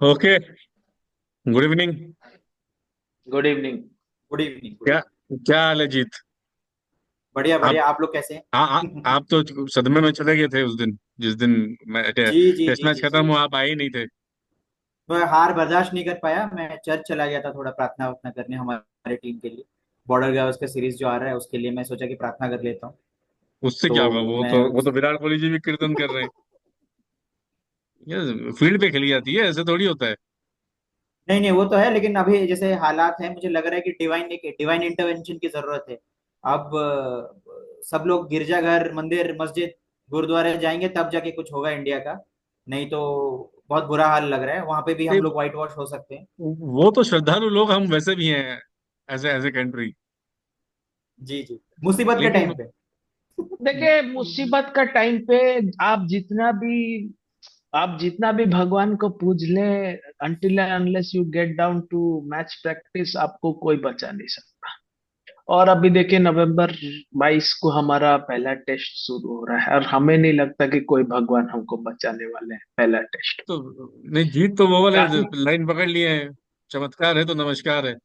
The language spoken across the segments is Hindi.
Okay. Good evening. Good evening. Good evening, good क्या इवनिंग। क्या हाल है जीत? बढ़िया आप बढ़िया, आप लोग कैसे हैं? आप तो सदमे में चले गए थे उस दिन, जिस दिन जी जी टेस्ट जी मैच जी खत्म जी। हुआ, आप आए ही नहीं थे। मैं हार बर्दाश्त नहीं कर पाया। मैं चर्च चला गया था थोड़ा प्रार्थना वार्थना करने हमारे टीम के लिए। बॉर्डर गावस्कर सीरीज जो आ रहा है उसके लिए मैं सोचा कि प्रार्थना कर लेता हूँ। उससे क्या होगा? तो वो मैं तो वो तो विराट कोहली जी भी कीर्तन कर रहे हैं। ये फील्ड पे खेली जाती है, ऐसे थोड़ी होता है। नहीं नहीं, वो तो है, लेकिन अभी जैसे हालात हैं मुझे लग रहा है कि डिवाइन इंटरवेंशन की जरूरत है। अब सब लोग गिरजाघर, मंदिर, मस्जिद, गुरुद्वारे जाएंगे तब जाके कुछ होगा इंडिया का। नहीं तो बहुत बुरा हाल लग रहा है, वहां पे भी हम नहीं, लोग व्हाइट वॉश हो सकते हैं। वो तो श्रद्धालु लोग हम वैसे भी हैं, एज एज ए कंट्री। जी जी, मुसीबत के लेकिन टाइम पे। देखिए, मुसीबत का टाइम पे आप जितना भी आप जितना भी भगवान को पूज ले, until unless you get down to match practice, आपको कोई बचा नहीं सकता। और अभी देखिए, नवंबर 22 को हमारा पहला टेस्ट शुरू हो रहा है, और हमें नहीं लगता कि कोई भगवान हमको बचाने वाले हैं पहला टेस्ट। तो नहीं, जीत तो वो वाले काफी। लाइन पकड़ लिए हैं। चमत्कार है तो नमस्कार है।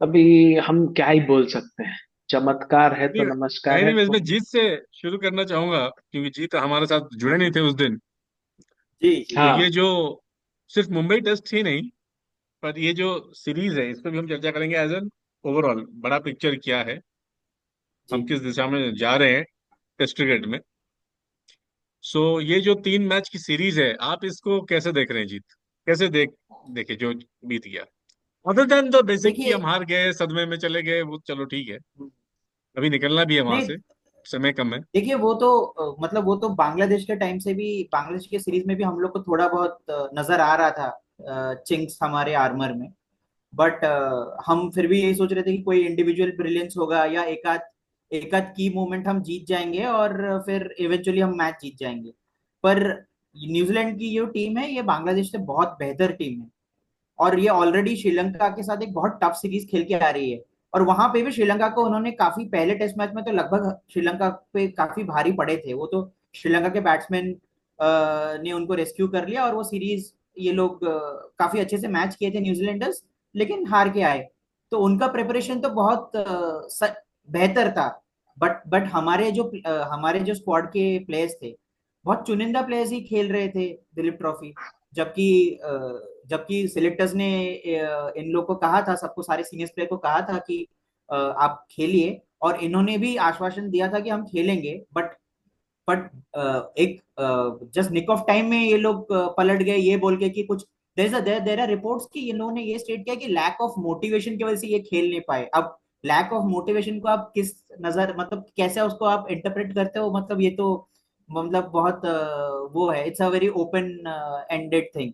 अभी हम क्या ही बोल सकते हैं। चमत्कार है तो नमस्कार है एनीवेज, मैं तो। जीत से शुरू करना चाहूंगा क्योंकि जीत हमारे साथ जुड़े नहीं थे उस दिन। जी जी तो हाँ। ये जो सिर्फ मुंबई टेस्ट ही नहीं, पर ये जो सीरीज है इस पर भी हम चर्चा करेंगे एज एन ओवरऑल बड़ा पिक्चर क्या है, हम जी। किस दिशा में जा रहे हैं टेस्ट क्रिकेट में। सो ये जो 3 मैच की सीरीज है, आप इसको कैसे देख रहे हैं जीत? कैसे देखे जो बीत गया? अदर देन तो बेसिक कि देखिए, हम हार गए, सदमे में चले गए, वो चलो ठीक है। अभी निकलना भी है वहां नहीं, से, समय कम है। देखिए वो तो मतलब वो तो बांग्लादेश के टाइम से भी, बांग्लादेश के सीरीज में भी हम लोग को थोड़ा बहुत नजर आ रहा था चिंक्स हमारे आर्मर में। बट हम फिर भी यही सोच रहे थे कि कोई इंडिविजुअल ब्रिलियंस होगा या एक आध की मोमेंट हम जीत जाएंगे और फिर इवेंचुअली हम मैच जीत जाएंगे। पर न्यूजीलैंड की जो टीम है ये बांग्लादेश से बहुत बेहतर टीम है। और ये ऑलरेडी श्रीलंका के साथ एक बहुत टफ सीरीज खेल के आ रही है। और वहां पे भी श्रीलंका को उन्होंने काफी, पहले टेस्ट मैच में तो लगभग श्रीलंका पे काफी भारी पड़े थे वो तो। श्रीलंका के बैट्समैन ने उनको रेस्क्यू कर लिया और वो सीरीज ये लोग काफी अच्छे से मैच किए थे न्यूजीलैंडर्स, लेकिन हार के आए। तो उनका प्रिपरेशन तो बहुत बेहतर था। बट हमारे जो स्क्वाड के प्लेयर्स थे, बहुत चुनिंदा प्लेयर्स ही खेल रहे थे दिलीप ट्रॉफी। जबकि जबकि सिलेक्टर्स ने इन लोग को कहा था, सबको, सारे सीनियर प्लेयर को कहा था कि आप खेलिए, और इन्होंने भी आश्वासन दिया था कि हम खेलेंगे। बट एक जस्ट निक ऑफ टाइम में ये लोग पलट गए ये बोल के कि कुछ, देयर आर रिपोर्ट्स कि इन लोगों ने ये स्टेट किया कि लैक ऑफ मोटिवेशन की वजह से ये खेल नहीं पाए। अब लैक ऑफ मोटिवेशन को आप किस नजर, मतलब कैसे उसको आप इंटरप्रेट करते हो, मतलब ये तो मतलब बहुत वो है, it's a very open ended thing.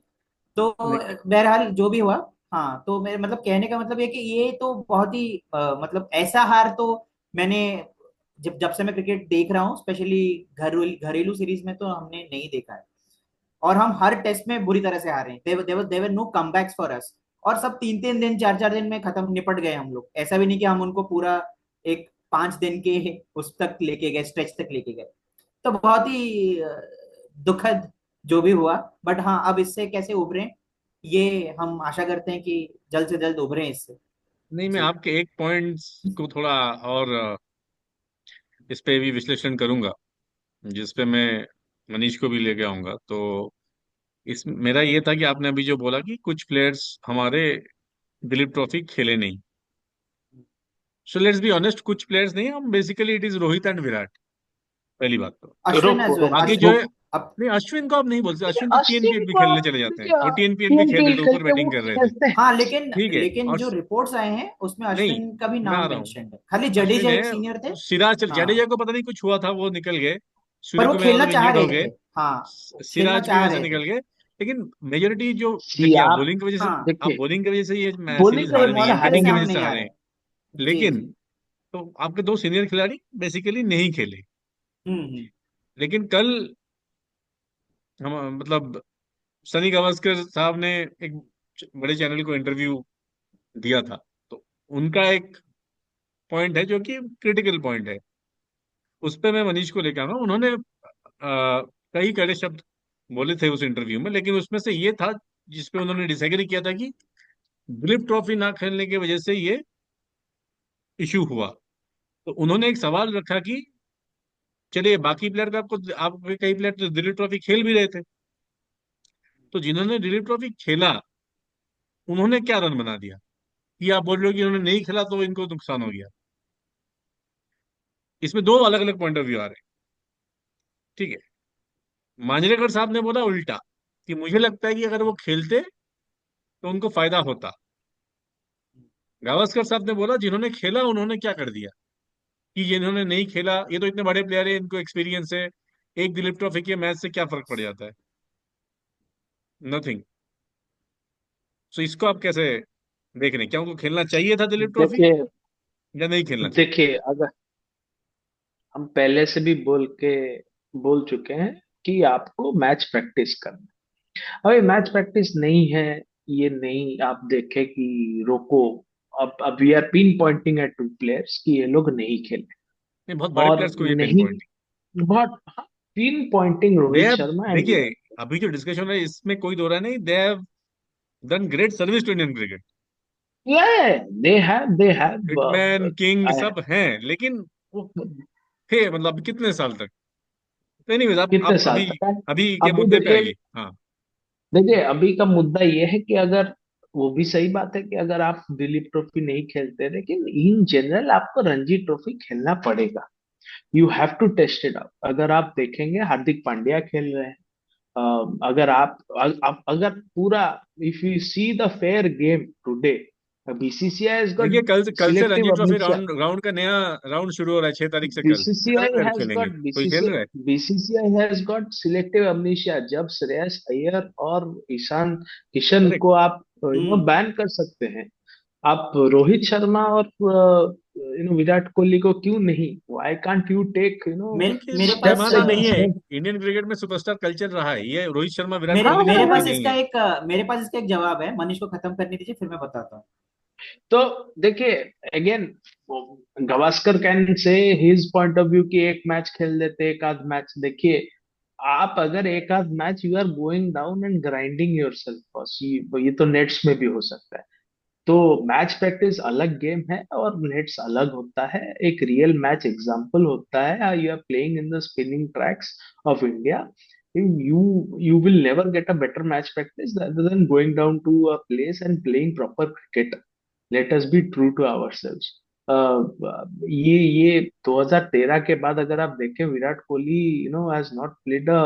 तो नहीं, बहरहाल जो भी हुआ, हाँ, तो मेरे मतलब कहने का मतलब ये कि ये तो बहुत ही मतलब ऐसा हार तो मैंने, जब जब से मैं क्रिकेट देख रहा हूँ, स्पेशली घरेलू सीरीज में, तो हमने नहीं देखा है। और हम हर टेस्ट में बुरी तरह से हारे हैं। देवर नो कमबैक्स फॉर अस। और सब तीन तीन दिन, चार चार दिन में खत्म, निपट गए हम लोग। ऐसा भी नहीं कि हम उनको पूरा एक 5 दिन के उस तक लेके गए, स्ट्रेच तक लेके गए। तो बहुत ही दुखद जो भी हुआ। बट हाँ, अब इससे कैसे उभरें, ये हम आशा करते हैं कि जल्द से जल्द उभरें इससे। नहीं, मैं जी आपके एक पॉइंट को थोड़ा और इस पे भी विश्लेषण करूंगा, जिस पे मैं मनीष को भी लेके आऊंगा। तो इस मेरा ये था कि आपने अभी जो बोला कि कुछ प्लेयर्स हमारे दिलीप ट्रॉफी खेले नहीं। सो लेट्स बी ऑनेस्ट, कुछ प्लेयर्स नहीं, हम basically it is Rohit and Virat, पहली बात तो। अश्विन रुक एज वेल, बाकी जो है, अश्विन। अब नहीं, अश्विन को आप नहीं बोलते, देखिए, अश्विन तो अश्विन टीएनपीएनपी को खेलने आप चले जाते हैं, देखिए, वो टीएनपीएनपी खेल रहे टीएनपीएल थे, ऊपर खेलते बैटिंग वो कर रहे थे। खेलते हैं। हाँ, लेकिन ठीक है। लेकिन और जो रिपोर्ट्स आए हैं उसमें नहीं, अश्विन का भी मैं आ नाम रहा हूँ। मेंशन है, खाली अश्विन जडेजा है, एक सीनियर थे। सिराज, हाँ, जडेजा को पता नहीं कुछ हुआ था, वो निकल गए। पर सूर्य वो कुमार खेलना यादव चाह इंजर्ड रहे हो गए। थे। हाँ, वो खेलना सिराज की चाह वजह से रहे थे। निकल गए। लेकिन मेजोरिटी जो, सी देखिए, आप आप बॉलिंग की वजह से, हाँ, आप देखिए, बॉलिंग की वजह से ये बोलिंग सीरीज की हारे वजह नहीं से है, बॉलिंग की वजह बैटिंग से की हारेंगे हम वजह से नहीं आ हारे हैं। रहे। जी लेकिन जी। तो आपके दो सीनियर खिलाड़ी बेसिकली नहीं खेले। हम्म। लेकिन कल हम, मतलब, सनी गावस्कर साहब ने एक बड़े चैनल को इंटरव्यू दिया था। तो उनका एक पॉइंट है जो कि क्रिटिकल पॉइंट है, उस पे मैं मनीष को लेकर आऊंगा। उन्होंने कई कड़े शब्द बोले थे उस इंटरव्यू में, लेकिन उसमें से ये था जिसपे उन्होंने डिसएग्री किया था कि दिलीप ट्रॉफी ना खेलने की वजह से ये इशू हुआ। तो उन्होंने एक सवाल रखा कि चलिए बाकी प्लेयर का आपको, आपके कई प्लेयर तो दिलीप ट्रॉफी खेल भी रहे थे, तो जिन्होंने दिलीप ट्रॉफी खेला उन्होंने क्या रन बना दिया, कि आप बोल रहे हो कि उन्होंने नहीं खेला तो इनको नुकसान हो गया। इसमें दो अलग अलग पॉइंट ऑफ व्यू आ रहे हैं। ठीक है, मांजरेकर साहब ने बोला उल्टा, कि मुझे लगता है कि अगर वो खेलते तो उनको फायदा होता। गावस्कर साहब ने बोला जिन्होंने खेला उन्होंने क्या कर दिया, कि जिन्होंने नहीं खेला ये तो इतने बड़े प्लेयर है, इनको एक्सपीरियंस है, एक दिलीप ट्रॉफी के मैच से क्या फर्क पड़ जाता है, नथिंग। सो इसको आप कैसे देख रहे हैं, क्या उनको खेलना चाहिए था दिलीप ट्रॉफी देखिए या नहीं खेलना चाहिए? देखिए अगर हम पहले से भी बोल चुके हैं कि आपको मैच प्रैक्टिस करना, अभी मैच प्रैक्टिस नहीं है, ये नहीं आप देखें कि रोको, अब we are pin pointing at two players कि ये लोग नहीं खेले, नहीं, बहुत बड़े और प्लेयर्स को ये पिन नहीं, पॉइंट। बहुत pin pointing they Rohit have, Sharma and देखिए अभी जो डिस्कशन है इसमें कोई दो राय नहीं, they have done great service to Indian cricket. They have hitman king सब हैं, लेकिन वो थे मतलब कितने साल तक। तो एनीवेज कितने आप साल अभी तक है। अभी के अभी मुद्दे पे देखिए आइए। हाँ। देखिए अभी का मुद्दा ये है कि अगर, वो भी सही बात है कि अगर आप दिलीप ट्रॉफी नहीं खेलते, लेकिन इन जनरल आपको रणजी ट्रॉफी खेलना पड़ेगा। You have to test it out. अगर आप देखेंगे हार्दिक पांड्या खेल रहे हैं, अगर आप अगर पूरा, if you see the fair game today, BCCI has got देखिए कल से Ranji selective trophy Amit, round round का नया राउंड शुरू हो रहा है 6 तारीख से। कल कितने बीसीसीआई प्लेयर has खेलेंगे, got कोई खेल बीसीसीआई रहा है? BCCI has got selective amnesia। जब श्रेयस अय्यर और ईशान किशन करेक्ट। को आप हम्म। बैन कर सकते हैं, आप रोहित शर्मा और विराट कोहली को क्यों नहीं, व्हाई कांट यू टेक देखिए मेरे पास स्टेप्स जमाना नहीं है, अगेंस्ट। इंडियन क्रिकेट में सुपरस्टार कल्चर रहा है, ये रोहित शर्मा विराट मेरे कोहली हाँ के मेरे चलते पास नहीं इसका है। एक मेरे पास इसका एक जवाब है। मनीष को खत्म करने दीजिए, फिर मैं बताता हूँ। तो देखिए again, Gavaskar can say his point of view कि एक मैच खेल लेते, एक आध मैच। देखिए आप अगर एक आध match you are going down and grinding yourself, बस ये तो नेट्स में भी हो सकता है। तो मैच प्रैक्टिस अलग गेम है और नेट्स अलग होता है, एक रियल मैच एग्जांपल होता है। You are playing in the spinning tracks of India, you will never get a better match practice rather than going down to a place and playing proper cricket. Let us be true to ourselves. ये 2013 के बाद अगर आप देखें, Virat Kohli has not played a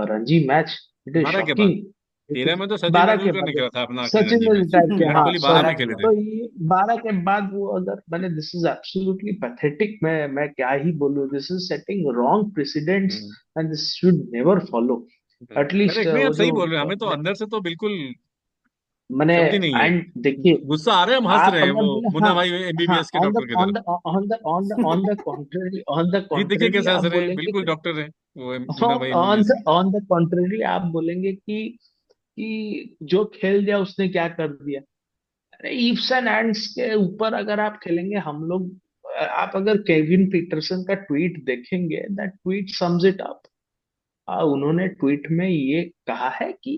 Ranji match. It is 12 के बाद, शॉकिंग। इट 13 इज में तो सचिन 12 के तेंदुलकर ने बाद खेला था अपना आखिरी सचिन रणजी ने मैच, रिटायर किया, विराट हाँ कोहली 12 में सॉरी। खेले थे। तो ये 12 के बाद वो अगर मैंने, दिस इज एब्सोल्युटली पैथेटिक। मैं क्या ही बोलूं, this is setting wrong precedents hmm. And this should never follow. At least correct, नहीं आप वो सही जो बोल रहे हैं, हमें तो अंदर से तो बिल्कुल मैंने, शक्ति नहीं है। एंड देखिए, गुस्सा आ रहा है, हम हंस आप रहे हैं अगर वो बोले, हाँ मुन्ना भाई हाँ, एमबीबीएस के ऑन द डॉक्टर की ऑन तरह। The on the on the on the contrary, on the जी देखिए कॉन्ट्रेरी कैसे हंस आप रहे हैं, बोलेंगे बिल्कुल कि डॉक्टर है वो मुन्ना भाई एमबीबीएस के। ऑन द कॉन्ट्रेरी आप बोलेंगे कि जो खेल दिया उसने क्या कर दिया। अरे इफ्स एंड एंड्स के ऊपर अगर आप खेलेंगे हम लोग, आप अगर केविन पीटरसन का ट्वीट देखेंगे, that tweet sums it up. उन्होंने ट्वीट में ये कहा है कि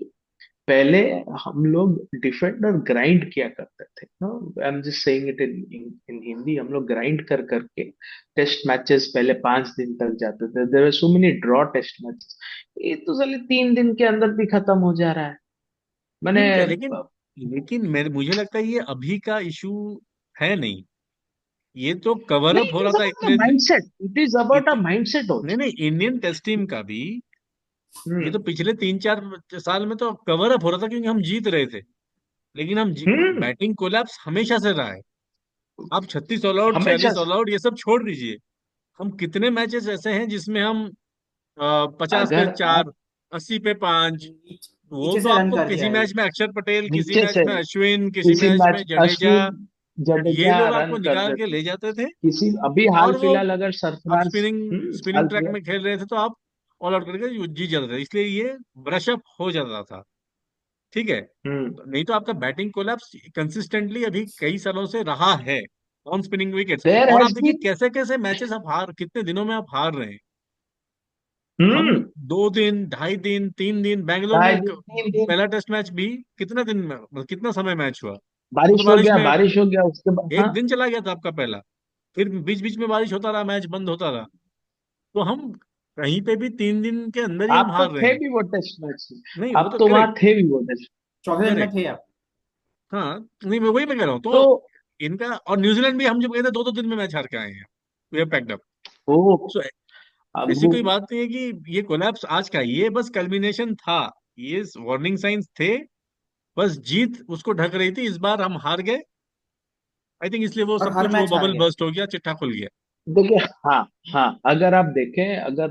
पहले हम लोग डिफेंड और ग्राइंड किया करते थे, no, I am just saying it in in Hindi. हम लोग ग्राइंड कर करके टेस्ट मैचेस पहले 5 दिन तक जाते थे, there were so many draw test matches. ये तो साले 3 दिन के अंदर भी खत्म हो जा रहा है। मैंने ठीक है, लेकिन मुझे लगता है ये अभी का इशू है नहीं, ये तो कवर नहीं, अप हो इट रहा इज था अबाउट द इतने mindset, it is about a इत, माइंडसेट नहीं आल्सो। नहीं, इंडियन टेस्ट टीम का भी ये हम्म तो पिछले 3-4 साल में तो कवर अप हो रहा था क्योंकि हम जीत रहे थे, लेकिन हम्म बैटिंग कोलैप्स हमेशा से रहा है। आप 36 ऑल आउट, हमेशा 46 ऑल आउट ये सब छोड़ दीजिए, हम कितने मैचेस ऐसे हैं जिसमें हम 50 पे अगर आप 4, 80 पे 5। वो नीचे तो से रन आपको कर दिया किसी है। मैच में अक्षर पटेल, किसी नीचे मैच से में अश्विन, किसी किसी मैच में मैच जडेजा, अश्विन ये जडेजा लोग रन आपको कर निकाल के देते, ले जाते थे। किसी अभी हाल और वो फिलहाल अगर आप सरफराज, स्पिनिंग स्पिनिंग हाल ट्रैक फिलहाल, में खेल रहे थे तो आप ऑल आउट करके जी जाते थे, इसलिए ये ब्रश अप हो जाता था। ठीक है, हम्म नहीं तो आपका बैटिंग कोलैप्स कंसिस्टेंटली अभी कई सालों से रहा है ऑन स्पिनिंग विकेट्स। देयर और आप हैज देखिए बीन, कैसे कैसे मैचेस आप हार, कितने दिनों में आप हार रहे हैं। हम हम्म। 2 दिन, 2.5 दिन, 3 दिन बैंगलोर में 2.5 दिन 3 दिन पहला टेस्ट मैच भी कितना दिन में, मतलब कितना समय मैच हुआ, वो तो बारिश हो बारिश गया, में बारिश हो गया उसके बाद, हाँ। एक दिन चला गया था आपका पहला। फिर बीच बीच में बारिश होता रहा, मैच बंद होता रहा। तो हम कहीं पे भी 3 दिन के अंदर ही हम आप तो हार रहे थे हैं। भी वो टेस्ट मैच में, नहीं वो आप तो तो वहां करेक्ट। थे भी वो टेस्ट। चौथे दिन में करेक्ट। थे आप। हाँ, नहीं मैं वही मैं कह रहा हूँ तो तो इनका और न्यूजीलैंड भी हम जब गए थे 2-2 दिन में मैच हार के आए हैं। We have packed up. वो सो अब ऐसी वो कोई बात नहीं है कि ये कोलैप्स आज का है, ये बस कल्मिनेशन था। ये वार्निंग साइंस थे। बस जीत उसको ढक रही थी, इस बार हम हार गए। आई थिंक इसलिए वो और सब हर कुछ वो मैच हार बबल गए। बर्स्ट हो गया, चिट्ठा खुल गया। देखिए, हाँ, हाँ, अगर आप देखें, अगर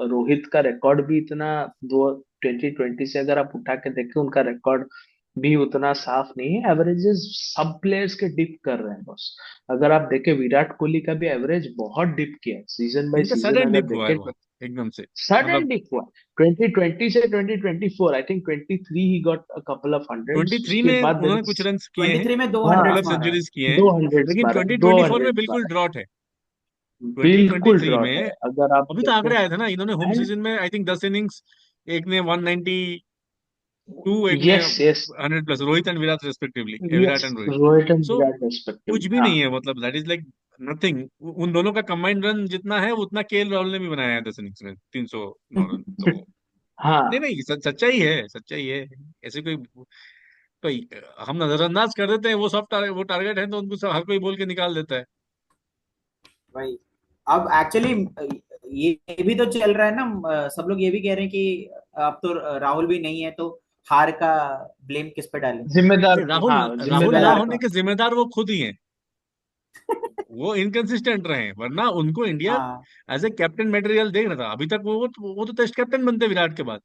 रोहित का रिकॉर्ड भी इतना, दो 2020 से अगर आप उठा के देखें, उनका रिकॉर्ड भी उतना साफ नहीं है। एवरेजेस सब प्लेयर्स के डिप कर रहे हैं बस। अगर आप देखें, विराट कोहली का भी एवरेज बहुत डिप किया है सीजन बाय इनका सीजन, सडन अगर डिप हुआ है देखें तो बहुत एकदम से। सडन मतलब डिप हुआ। 2020 से 2024, I think 23 he got a couple of hundreds, 23 उसके में बाद देर उन्होंने इज, कुछ रन किए हैं, 23 में दो हाँ, हंड्रेड्स मतलब मारा है। सेंचुरीज किए हैं। 200 लेकिन मारे, 2024 में 200 बिल्कुल मारे, ड्रॉट है। बिल्कुल 2023 ड्रॉट है में अगर आप अभी तो देखें। आंकड़े आए थे ना, इन्होंने होम एंड सीजन में आई थिंक 10 इनिंग्स, एक ने 192, एक ने yes, yes, 100 plus, Rohit and Virat respectively, yes, Virat and Rohit. Rohit and so Virat respective, कुछ भी हाँ। नहीं है, मतलब दैट इज लाइक नथिंग। उन दोनों का कंबाइंड रन जितना है उतना केएल राहुल ने भी बनाया है 10 इनिंग्स में, 309 रन। तो नहीं हाँ, नहीं, सच्चाई है, सच्चाई है। ऐसे कोई कोई हम नजरअंदाज कर देते हैं, वो सब वो टारगेट है तो उनको सब हर कोई बोल के निकाल देता है। भाई अब एक्चुअली ये भी तो चल रहा है ना, सब लोग ये भी कह रहे हैं कि अब तो राहुल भी नहीं है, तो हार का ब्लेम किस पे डालें। जिम्मेदार, नहीं, राहुल हाँ, राहुल ना जिम्मेदार होने के जिम्मेदार वो खुद ही हैं। वो इनकंसिस्टेंट रहे, वरना उनको इंडिया हाँ एज ए कैप्टन मटेरियल देख रहा था अभी तक। वो तो टेस्ट कैप्टन बनते विराट के बाद,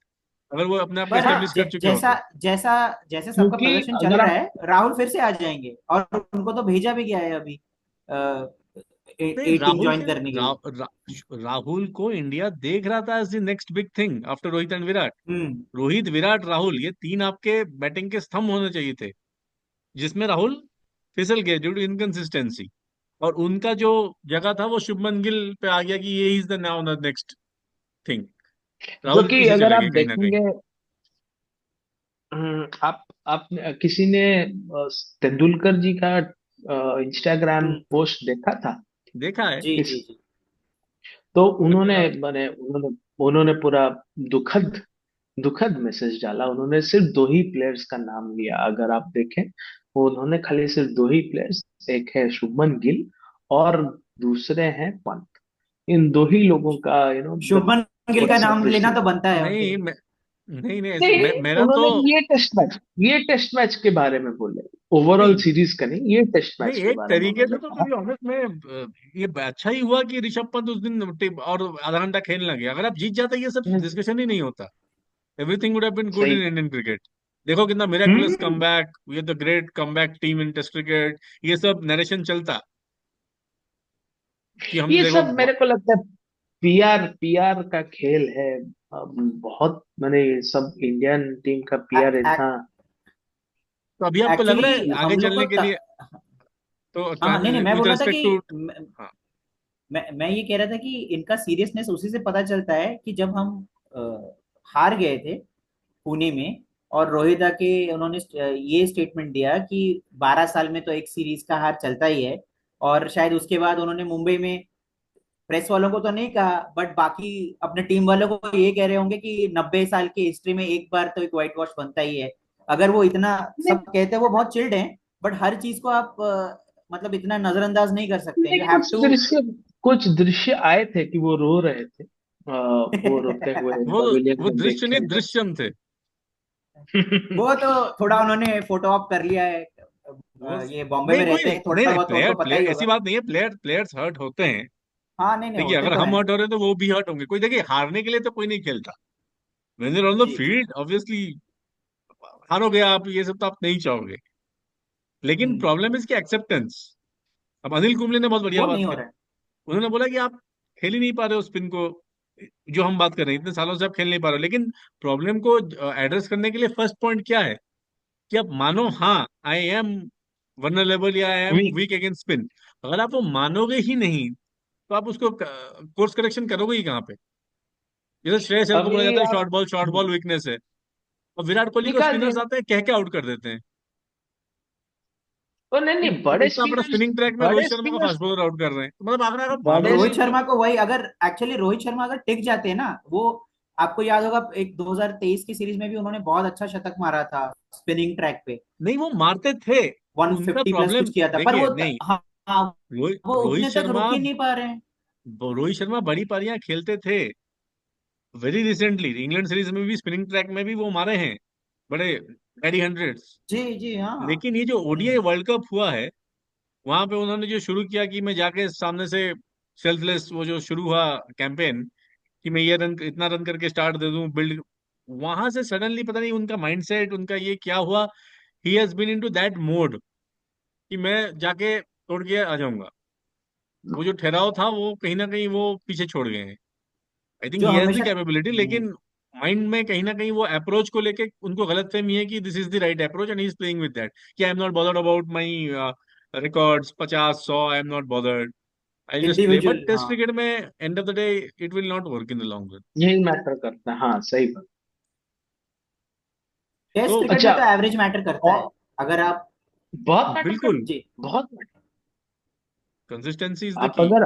अगर वो अपने आप को पर एस्टेब्लिश कर चुके जैसा होते। जैसा जैसे सबका क्योंकि प्रदर्शन चल अगर रहा आप, है, राहुल फिर से आ जाएंगे, और उनको तो भेजा भी गया है अभी नहीं, ए टीम राहुल के ज्वाइन करने के रा, लिए। रा, राहुल को इंडिया देख रहा था as the next big thing after Rohit and Virat. Hmm. Rohit, Virat, Rahul, ये तीन आपके बैटिंग के स्तंभ होने चाहिए थे, जिसमें राहुल फिसल गए ड्यू टू इनकंसिस्टेंसी। और उनका जो जगह था वो शुभमन गिल पे आ गया कि ये is the now the next thing. जो राहुल कि पीछे अगर चले आप गए कहीं ना कहीं। देखेंगे, आप किसी ने तेंदुलकर जी का इंस्टाग्राम हम्म। पोस्ट देखा था? देखा है। जी इस, जी जी। तो उन्होंने, अच्छा। माने उन्होंने उन्होंने पूरा दुखद दुखद मैसेज डाला। उन्होंने सिर्फ दो ही प्लेयर्स का नाम लिया, अगर आप देखें, वो उन्होंने खाली सिर्फ दो ही प्लेयर्स, एक है शुभमन गिल और दूसरे हैं पंत। इन दो ही लोगों का, शुभमन गिल का व्हाट्स नाम लेना तो अप्रिशिएट। बनता है उनके नहीं लिए। नहीं नहीं, नहीं, मेरा तो उन्होंने ये टेस्ट मैच के बारे में बोले, ओवरऑल नहीं सीरीज का नहीं, ये टेस्ट नहीं, मैच के एक बारे में तरीके उन्होंने से तो टू कहा। बी ऑनेस्ट में ये अच्छा ही हुआ कि ऋषभ पंत उस दिन और आधा घंटा खेलने लगे। अगर आप जीत जाते ये सब हम्म, डिस्कशन ही नहीं होता। Everything would have been good सही इन है। Indian cricket. देखो कितना miraculous hmm, comeback, we are the great comeback team in test cricket, ये सब नरेशन चलता कि हम ये देखो सब मेरे को लगता है पीआर पीआर का खेल है। बहुत, मैंने ये सब इंडियन टीम का पीआर इतना, तो अभी आपको लग रहा है एक्चुअली आगे हम लोग को चलने के लिए तो हाँ हाँ, नहीं नहीं, मैं विद बोल रहा था रेस्पेक्ट कि टू। मैं ये कह रहा था कि इनका सीरियसनेस उसी से पता चलता है कि जब हम अ, हार गए थे पुणे में, और रोहित आके उन्होंने ये स्टेटमेंट दिया कि 12 साल में तो एक सीरीज का हार चलता ही है। और शायद उसके बाद उन्होंने मुंबई में प्रेस वालों को तो नहीं कहा, बट बाकी अपने टीम वालों को ये कह रहे होंगे कि 90 साल की हिस्ट्री में एक बार तो एक व्हाइट वॉश बनता ही है। अगर वो इतना नहीं, सब कहते हैं, वो बहुत चिल्ड हैं, बट हर चीज को आप मतलब इतना नजरअंदाज नहीं कर सकते, नहीं, यू हैव टू। कुछ दृश्य आए थे कि वो रो रहे थे, वो रोते हुए वो पवेलियन वो में देख दृश्य नहीं, के। दृश्यम थे। वो तो थोड़ा उन्होंने फोटो ऑप कर लिया है। वो ये बॉम्बे नहीं, में कोई रहते नहीं, हैं, थोड़ा नहीं नहीं, बहुत तो प्लेयर उनको पता प्लेयर ही ऐसी होगा। बात नहीं है, प्लेयर्स हर्ट होते हैं। हाँ नहीं नहीं, देखिए होते अगर तो हम हैं। हर्ट हो रहे हैं तो वो भी हर्ट होंगे। कोई देखिए हारने के लिए तो कोई नहीं खेलता। व्हेन यू ऑन द जी जी। फील्ड ऑब्वियसली हारोगे आप, ये सब तो आप नहीं चाहोगे। लेकिन हम्म। प्रॉब्लम इसकी एक्सेप्टेंस। अब अनिल कुंबले ने बहुत बढ़िया वो बात नहीं हो करी। रहा है। उन्होंने बोला कि आप खेल ही नहीं पा रहे हो स्पिन को, जो हम बात कर रहे हैं इतने सालों से आप खेल नहीं पा रहे हो। लेकिन प्रॉब्लम को एड्रेस करने के लिए फर्स्ट पॉइंट क्या है कि आप मानो हाँ आई एम वनरेबल या I am weak. Weak against spin. अगर आप वो मानोगे ही नहीं तो आप उसको कोर्स करेक्शन करोगे ही कहाँ पे। जैसे श्रेयस अय्यर को बोला अभी जाता है आप शॉर्ट बॉल वीकनेस है, और विराट कोहली को निकाल दिए स्पिनर्स ना। आते हैं कह के आउट कर देते हैं। ओ नहीं एक, नहीं, एक बड़े इतना बड़ा स्पिनर्स, स्पिनिंग ट्रैक में रोहित बड़े शर्मा को स्पिनर्स, फास्ट बॉलर आउट कर रहे हैं, तो मतलब अगर आप बड़े मानो। रोहित शर्मा को वही, अगर एक्चुअली रोहित शर्मा अगर टिक जाते हैं ना वो, आपको याद होगा एक 2023 की सीरीज में भी उन्होंने बहुत अच्छा शतक मारा था स्पिनिंग ट्रैक पे, नहीं, वो मारते थे। उनका 150 प्लस प्रॉब्लम कुछ किया था, पर देखिए, वो नहीं, हाँ हाँ, वो रोहित उतने तक रुक शर्मा, ही नहीं पा रहे हैं। बड़ी पारियां खेलते थे। वेरी रिसेंटली इंग्लैंड सीरीज में भी स्पिनिंग ट्रैक में भी वो मारे हैं बड़े गैरी हंड्रेड्स। जी जी हाँ। लेकिन ये जो ओडीआई हम्म, वर्ल्ड कप हुआ है, वहां पे उन्होंने जो शुरू किया कि मैं जाके सामने से सेल्फलेस, वो जो शुरू हुआ कैंपेन कि मैं ये रन इतना रन करके स्टार्ट दे दूं बिल्ड, वहां से सडनली पता नहीं उनका माइंडसेट, उनका ये क्या हुआ, he has been into that mode कि मैं जाके तोड़ के आ जाऊंगा। वो जो ठहराव था वो कहीं ना कहीं वो पीछे छोड़ गए हैं। आई थिंक जो ही हैज द हमेशा कैपेबिलिटी, लेकिन माइंड में कहीं ना कहीं वो अप्रोच को लेके उनको गलत फहमी है कि this is the right approach and he is playing with that, कि I am not bothered about my records 50 100, I am not bothered, I just play. Individual, but test हाँ क्रिकेट में end of the day it will not work in the long run. यही मैटर करता है, हाँ सही बात। टेस्ट तो क्रिकेट में अच्छा, तो एवरेज मैटर करता है। और अगर आप, बहुत मैटर बिल्कुल, करता जी, है, बहुत मैटर। कंसिस्टेंसी इज द आप की। अगर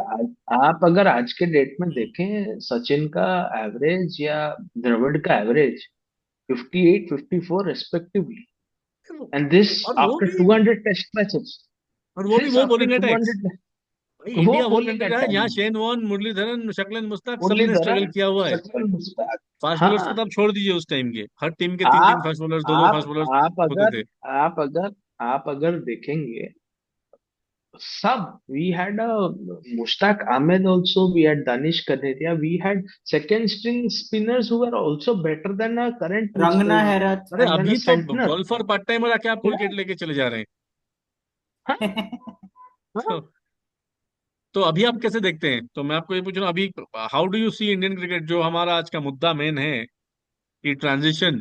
आप अगर आज के डेट में देखें सचिन का एवरेज या द्रविड़ का एवरेज 58 54 रेस्पेक्टिवली, एंड दिस और वो आफ्टर भी 200 टेस्ट मैचेस, दिस वो आफ्टर बॉलिंग अटैक्स। 200। भाई वो इंडिया वो बॉलिंग कंट्री रहा है अटैक, जहाँ शेन वॉर्न, मुरलीधरन, शकलन मुश्ताक सबने स्ट्रगल मुरलीधरन, किया हुआ है। सचिन मुश्ताक। फास्ट बॉलर्स को हाँ, तो आप छोड़ दीजिए, उस टाइम के हर टीम के तीन तीन आप फास्ट बॉलर्स, दो दो फास्ट आप बॉलर्स आप होते अगर थे। आप अगर आप अगर देखेंगे सब, we had a Mushtaq Ahmed also, we had Danish Kaneria, we had second string spinners who were also better than our रंगना हैरत। अरे than a अभी तो Santner. गोल्फर पार्ट टाइमर आके आपको Yeah, विकेट लेके चले जा रहे हैं। हाँ, हाँ। तो, तो अभी आप कैसे देखते हैं, तो मैं आपको ये पूछ रहा हूँ अभी, how do you see Indian cricket, जो हमारा आज का मुद्दा मेन है कि ट्रांजिशन।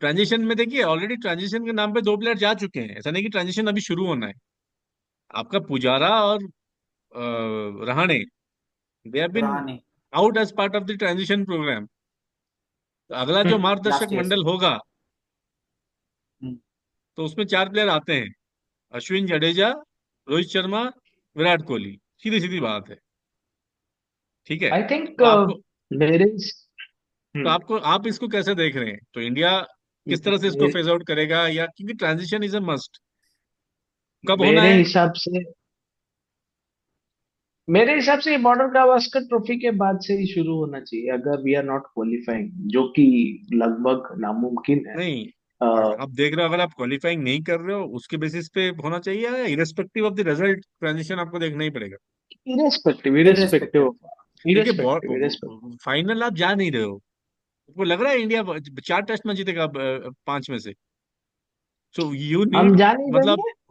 ट्रांजिशन में देखिए, ऑलरेडी ट्रांजिशन के नाम पे दो प्लेयर जा चुके हैं, ऐसा नहीं कि ट्रांजिशन अभी शुरू होना है। आपका पुजारा और Rahane, they have been Rahane, out as part of the transition programme. तो अगला जो मार्गदर्शक लास्ट ईयर से। मंडल होगा, तो उसमें चार प्लेयर आते हैं, अश्विन, जडेजा, रोहित शर्मा, विराट कोहली। सीधी सीधी बात है। ठीक है, आई थिंक तो आपको, मेरे तो हम्म, आपको आप इसको कैसे देख रहे हैं, तो इंडिया किस तरह से इसको मेरे फेज आउट करेगा, या क्योंकि ट्रांजिशन इज अ मस्ट, कब होना मेरे है। हिसाब से मेरे हिसाब से ये बॉर्डर गावस्कर ट्रॉफी के बाद से ही शुरू होना चाहिए, अगर वी आर नॉट क्वालिफाइंग, जो कि लगभग नामुमकिन है। नहीं, आप देख रहे हो, अगर आप क्वालिफाइंग नहीं कर रहे हो उसके बेसिस पे होना चाहिए, या irrespective of the result transition आपको देखना ही पड़ेगा। Irrespective irrespective. इरेस्पेक्टिव देखिए, इरेस्पेक्टिव इरेस्पेक्टिव फाइनल आप जा नहीं रहे हो, आपको लग रहा है इंडिया चार टेस्ट में जीतेगा पांच में से। सो यू हम नीड, जा नहीं मतलब रहे।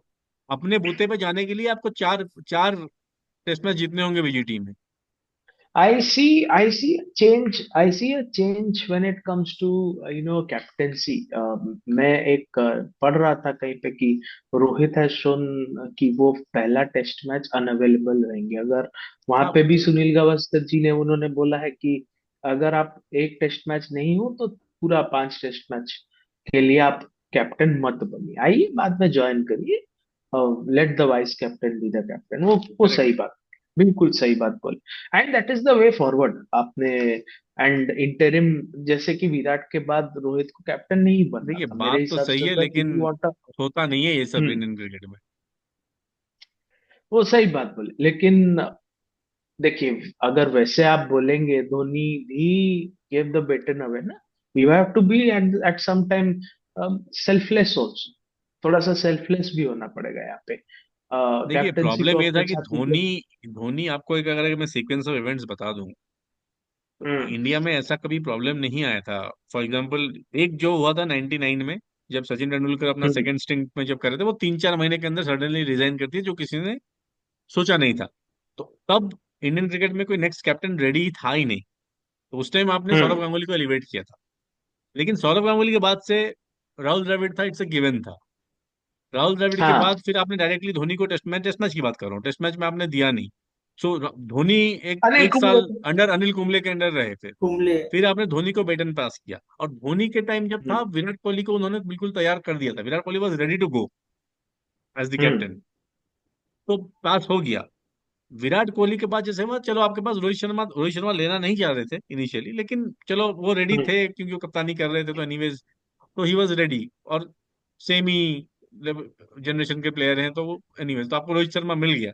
अपने बूते पे जाने के लिए आपको चार चार टेस्ट मैच जीतने होंगे बीजी टीम में। I see a change. I see a change when it comes to captaincy. मैं एक पढ़ रहा था कहीं पे कि रोहित हैज शोन कि वो पहला टेस्ट मैच अनअवेलेबल रहेंगे। अगर वहां हाँ, पे भी सुनील गावस्कर जी ने उन्होंने बोला है कि अगर आप एक टेस्ट मैच नहीं हो तो पूरा 5 टेस्ट मैच के लिए आप कैप्टन मत बनिए, आइए बाद में ज्वाइन करिए, let the vice captain be the captain. वो सही करेक्ट। बात, बिल्कुल सही बात बोली। And that is the way forward आपने। एंड इंटरिम, जैसे कि विराट के बाद रोहित को कैप्टन नहीं बनना देखिए, था मेरे बात तो हिसाब सही से, है, अगर इफ लेकिन यू वांट। होता नहीं है ये सब हम्म, इंडियन क्रिकेट में। वो सही बात बोले, लेकिन देखिए अगर वैसे आप बोलेंगे धोनी भी गेव द बेटन अवे ना, you have to be at some time selfless also, थोड़ा सा सेल्फलेस भी होना पड़ेगा यहाँ पे। देखिए, कैप्टनसी प्रॉब्लम तो ये था अपने कि साथ ही धोनी धोनी आपको एक, अगर मैं सीक्वेंस ऑफ इवेंट्स बता दूं, तो हम्म, इंडिया में ऐसा कभी प्रॉब्लम नहीं आया था। फॉर एग्जांपल, एक जो हुआ था 99 में, जब सचिन तेंदुलकर अपना हम्म, सेकंड स्टिंट में जब कर रहे थे, वो 3 4 महीने के अंदर सडनली रिजाइन करती है, जो किसी ने सोचा नहीं था। तो तब इंडियन क्रिकेट में कोई नेक्स्ट कैप्टन रेडी था ही नहीं। तो उस टाइम आपने सौरव हम्म, गांगुली को एलिवेट किया था। लेकिन सौरव गांगुली के बाद से राहुल द्रविड़ था, इट्स अ गिवन था। राहुल द्रविड़ के हाँ, बाद फिर आपने डायरेक्टली धोनी को टेस्ट मैच की बात कर रहा हूँ, टेस्ट मैच में आपने दिया नहीं। सो धोनी एक अनिल एक कुंबले साल थे। अंडर अनिल कुंबले के अंडर रहे थे। कुंबले। फिर आपने धोनी को बेटन पास किया, और धोनी के टाइम जब था हम्म। विराट कोहली को उन्होंने बिल्कुल तैयार कर दिया था, Virat Kohli was ready to go as the hmm. Captain. तो पास हो गया। विराट कोहली के बाद जैसे हुआ, चलो आपके पास रोहित शर्मा लेना नहीं चाह रहे थे इनिशियली, लेकिन चलो वो रेडी हम्म। थे क्योंकि वो कप्तानी कर रहे थे, तो एनीवेज तो ही वॉज रेडी। और सेम ही जनरेशन के प्लेयर हैं, तो वो एनीवेज तो आपको रोहित शर्मा मिल गया।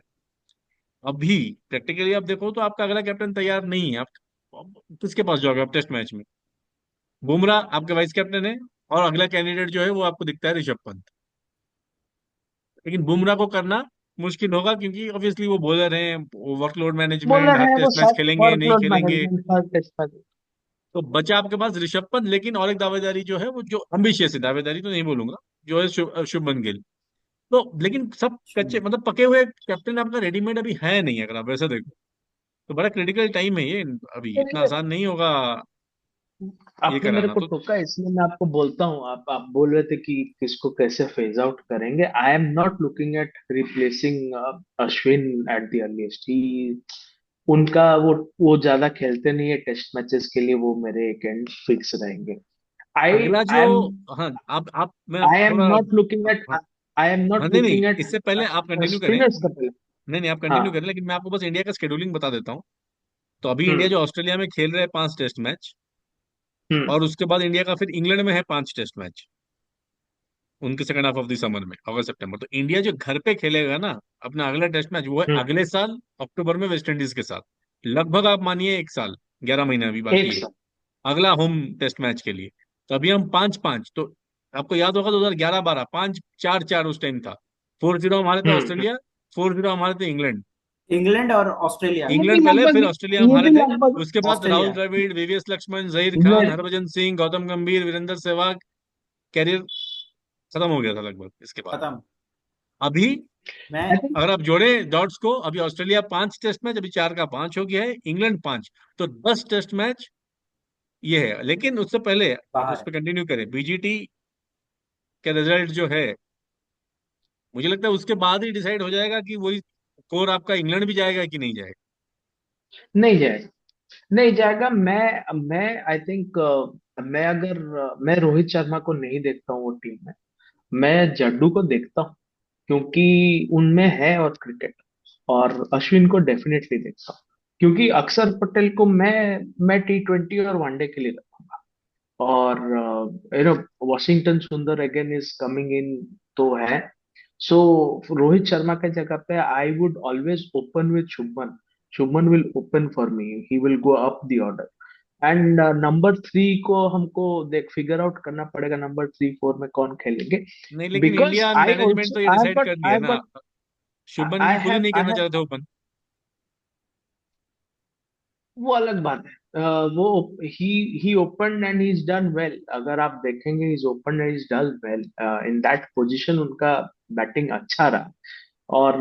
अभी प्रैक्टिकली आप देखो तो आपका अगला कैप्टन तैयार नहीं है। आप किसके पास जाओगे आप टेस्ट मैच में? बुमराह आपके वाइस कैप्टन है, और अगला कैंडिडेट जो है वो आपको दिखता है ऋषभ पंत। लेकिन बुमराह को करना मुश्किल होगा, क्योंकि ऑब्वियसली वो बॉलर हैं, वो वर्कलोड मैनेजमेंट, बॉलर हर है वो, टेस्ट मैच सब खेलेंगे नहीं वर्कलोड खेलेंगे। मैनेजमेंट हर टेस्ट पर। तो बचा आपके पास ऋषभ पंत, लेकिन और एक दावेदारी जो है वो, जो अम्बिशियस है, दावेदारी तो नहीं बोलूंगा, जो है शुभमन गिल। तो लेकिन सब कच्चे, मतलब पके हुए कैप्टन आपका रेडीमेड अभी है नहीं, अगर आप वैसा देखो तो बड़ा क्रिटिकल टाइम है ये। अभी इतना चलिए, आसान नहीं होगा ये आपने मेरे कराना को तो। टोका इसलिए मैं आपको बोलता हूँ। आप बोल रहे थे कि किसको कैसे फेज आउट करेंगे। I am not looking at replacing Ashwin at the earliest. ही उनका वो ज्यादा खेलते नहीं है टेस्ट मैचेस के लिए, वो मेरे एक एंड फिक्स रहेंगे। आई अगला जो, आई एम हाँ आप मैं आई एम थोड़ा, नॉट लुकिंग एट हाँ, आई एम हाँ, नॉट नहीं नहीं, लुकिंग एट इससे पहले आप कंटिन्यू करें। स्पिनर्स का पहले। नहीं नहीं, आप हाँ। कंटिन्यू करें, लेकिन मैं आपको बस इंडिया का शेड्यूलिंग बता देता हूँ। तो अभी इंडिया हम्म। जो ऑस्ट्रेलिया में खेल रहे हैं 5 टेस्ट मैच, हम्म। और उसके बाद इंडिया का फिर इंग्लैंड में है 5 टेस्ट मैच, उनके second half of the summer में, अगस्त सितंबर। तो इंडिया जो घर पे खेलेगा ना अपना अगला टेस्ट मैच, वो है हम्म। अगले साल अक्टूबर में वेस्ट इंडीज के साथ। लगभग आप मानिए 1 साल, 11 महीना अभी एक बाकी है साथ। अगला होम टेस्ट मैच के लिए। तो अभी हम 5-5, तो आपको याद होगा 2011-12 5-4-4 उस टाइम था। 4-0 हमारे थे हम्म। ऑस्ट्रेलिया, 4-0 हमारे थे इंग्लैंड। इंग्लैंड और ऑस्ट्रेलिया। ये भी इंग्लैंड पहले, फिर लगभग ऑस्ट्रेलिया हमारे थे। लगभग उसके बाद राहुल ऑस्ट्रेलिया। द्रविड़, वीवीएस लक्ष्मण, जहीर मैं खान, हरभजन सिंह, गौतम गंभीर, वीरेंद्र सहवाग, कैरियर खत्म हो गया था लगभग इसके बाद। खत्म। अभी मैं अगर आप जोड़े डॉट्स को, अभी ऑस्ट्रेलिया 5 टेस्ट मैच, अभी 4 का 5 हो गया है, इंग्लैंड 5, तो 10 टेस्ट मैच ये है। लेकिन उससे पहले आप उस बाहर। पर कंटिन्यू करें, बीजीटी का रिजल्ट जो है, मुझे लगता है उसके बाद ही डिसाइड हो जाएगा कि वही कोर आपका इंग्लैंड भी जाएगा कि नहीं जाएगा। नहीं जाएगा, नहीं जाएगा। मैं आई थिंक मैं अगर मैं रोहित शर्मा को नहीं देखता हूँ वो टीम में। मैं जड्डू को देखता हूँ, क्योंकि उनमें है और क्रिकेट। और अश्विन को डेफिनेटली देखता हूँ, क्योंकि अक्षर पटेल को मैं T20 और वनडे के लिए रखूंगा। और यू नो वॉशिंगटन सुंदर अगेन इज कमिंग इन तो है। सो रोहित शर्मा के जगह पे I would always open with Shubman. Shubman will open for me, he will go up the order. And number 3 को हमको देख फिगर आउट करना पड़ेगा, नंबर 3 4 में कौन खेलेंगे। नहीं, लेकिन बिकॉज इंडिया आई मैनेजमेंट तो ऑल्सो ये डिसाइड कर आई लिया है हैव ना। गॉट शुभमन गिल खुद ही नहीं आई करना हैव चाहते ओपन। वो अलग बात है। वो ही he open and he is done well. अगर आप देखेंगे, he is open and is done well in that position. उनका बैटिंग अच्छा रहा। और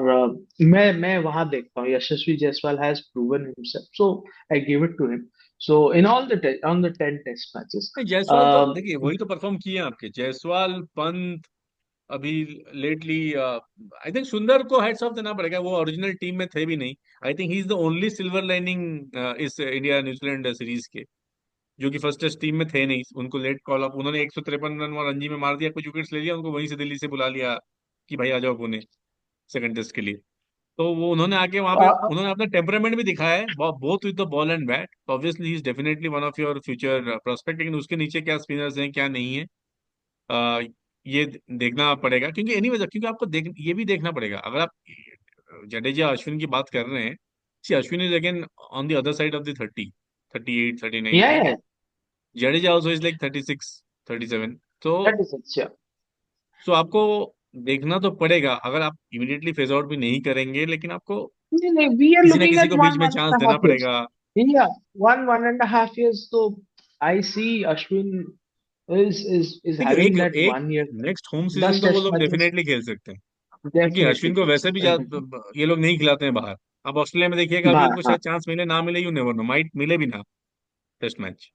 मैं वहां देखता हूँ Yashasvi Jaiswal has proven himself, so I give it to him. So in all the on the 10 test matches. नहीं, जायसवाल तो देखिए वही तो परफॉर्म किए हैं आपके, जायसवाल, पंत, अभी लेटली आई थिंक सुंदर को हेड्स ऑफ देना पड़ेगा, वो ओरिजिनल टीम में थे भी नहीं। I think he is the only silver lining इस इंडिया न्यूजीलैंड सीरीज के, जो कि फर्स्ट टेस्ट टीम में थे नहीं। उनको लेट कॉल अप, उन्होंने 153 रन और रणजी में मार दिया, कुछ विकेट्स ले लिया, उनको वहीं से दिल्ली से बुला लिया कि भाई आ जाओ पुणे सेकंड टेस्ट के लिए। तो वो उन्होंने आके वहां पे उन्होंने अपना टेम्परामेंट भी दिखाया है, both with the ball and bat. तो obviously he is definitely one of your future prospect, लेकिन उसके नीचे क्या स्पिनर्स हैं क्या नहीं है, अ, ये देखना पड़ेगा। क्योंकि एनीवेज, क्योंकि आपको ये भी देखना पड़ेगा, अगर आप जडेजा अश्विन की बात कर रहे हैं, see Ashwin is again on the other side of the 30, 38, 39, ठीक है। या जडेजा ऑल्सो इज लाइक 36, 37। तो दैट इज अच्छा। आपको देखना तो पड़ेगा, अगर आप इमीडिएटली फेज आउट भी नहीं करेंगे, लेकिन आपको नहीं नहीं, वी आर किसी ना लुकिंग किसी एट को बीच वन में वन चांस एंड देना हाफ years. पड़ेगा। Yeah, 1.5 years. So I see Ashwin is देखिए having एक that एक 1 year. नेक्स्ट होम सीजन 10 तो वो टेस्ट लोग मैचेस डेफिनेटली खेल सकते हैं, क्योंकि डेफिनेटली अश्विन को खेल वैसे भी सकते हैं। ये लोग नहीं खिलाते हैं बाहर। अब ऑस्ट्रेलिया में देखिएगा, अभी उनको हाँ। शायद चांस मिले ना मिले, यू नेवर नो, माइट मिले भी ना टेस्ट मैच।